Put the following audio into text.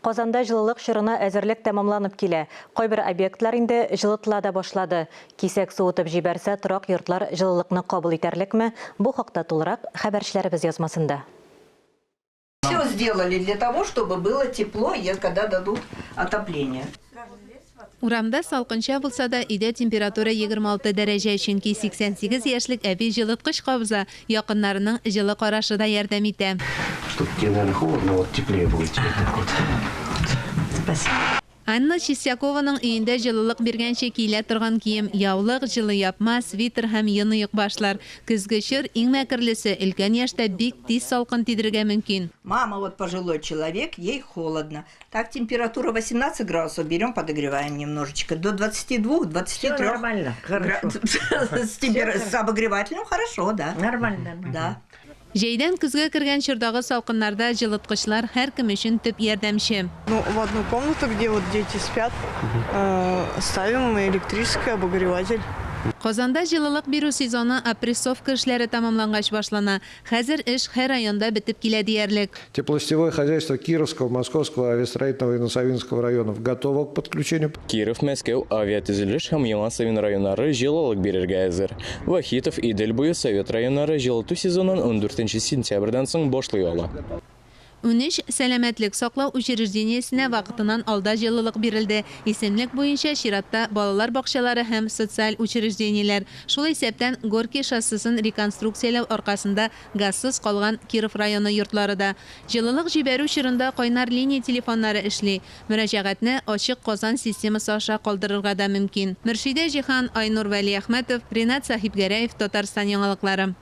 Казанда жылылык чорына әзерлек тәмамланып килә. Кайбер объектлар инде жылытыла да башлады. Кисәк суытып җибәрсә, торак йортлар жылылыкны кабул итәрлекме? Бу хакта тулырак хәбәрчеләребез язмасында. Все сделали для того, чтобы было тепло, когда дадут отопление. Урамда салкынча булса да, өйдә температура 26 дәрәҗә, чөнки 88 яшьлек әби җылыткыч кабыза, якыннарының җылы карашы да ярдәм итә. Чтобы тебе, наверное, холодно, вот теплее будет тебе так вот. Спасибо. Анна Чистякованың өендә җылылык биргәнчә килә торган кием, яулык, җылы япма, свитер һәм йоныйык башлар. Көзге чор иң мәкерлесе, өлкән яшьтә бик тиз салкын тидергә мөмкин. Мама вот пожилой человек, ей холодно. Так температура 18 градусов, берем, подогреваем немножечко. До 22-23. Нормально, хорошо. С обогревателем хорошо, да. Нормально. Да. Җәйдән көзгә кергән чордагы салкыннарда җылыткычлар һәркем өчен төп ярдәмче. Ну, в одну комнату, где вот дети спят, ставим электрический обогреватель. Казанда җылылык бирү сезоны опрессовка эшләре тамамлангач башлана. Хәзер эш һәр районда бетеп килә диярлек. Теплосетевое хозяйство Кировского, Московского, Авиастроительного и Носовинского районов готово к подключению. Киров, Мәскәү, авиатөзелеш һәм Яңа Савин районнары җылылык бирергә әзер. Вахитов, Идел буе Совет районнары җылыту сезонын 14 сентябрьдән соң башлый ала. 13 сәламәтлек саклау учреждениесенә вакытыннан алда җылылык бирелде. Исемлек буенча чиратта балалар бакчалары һәм социаль учреждениеләр. Шул исәптән Горький шоссесын реконструкцияләү аркасында газсыз калган Киров районы йортлары да. Җылылык җибәрү чорында кайнар линия телефоннары эшли. Мөрәҗәгатьне ачык Казан системасы аша калдырырга да мөмкин. Мөршидә Җихан, Айнур Вәлиәхмәтов, Ринат Сахипгәрәев, Татарстан яңалыклары.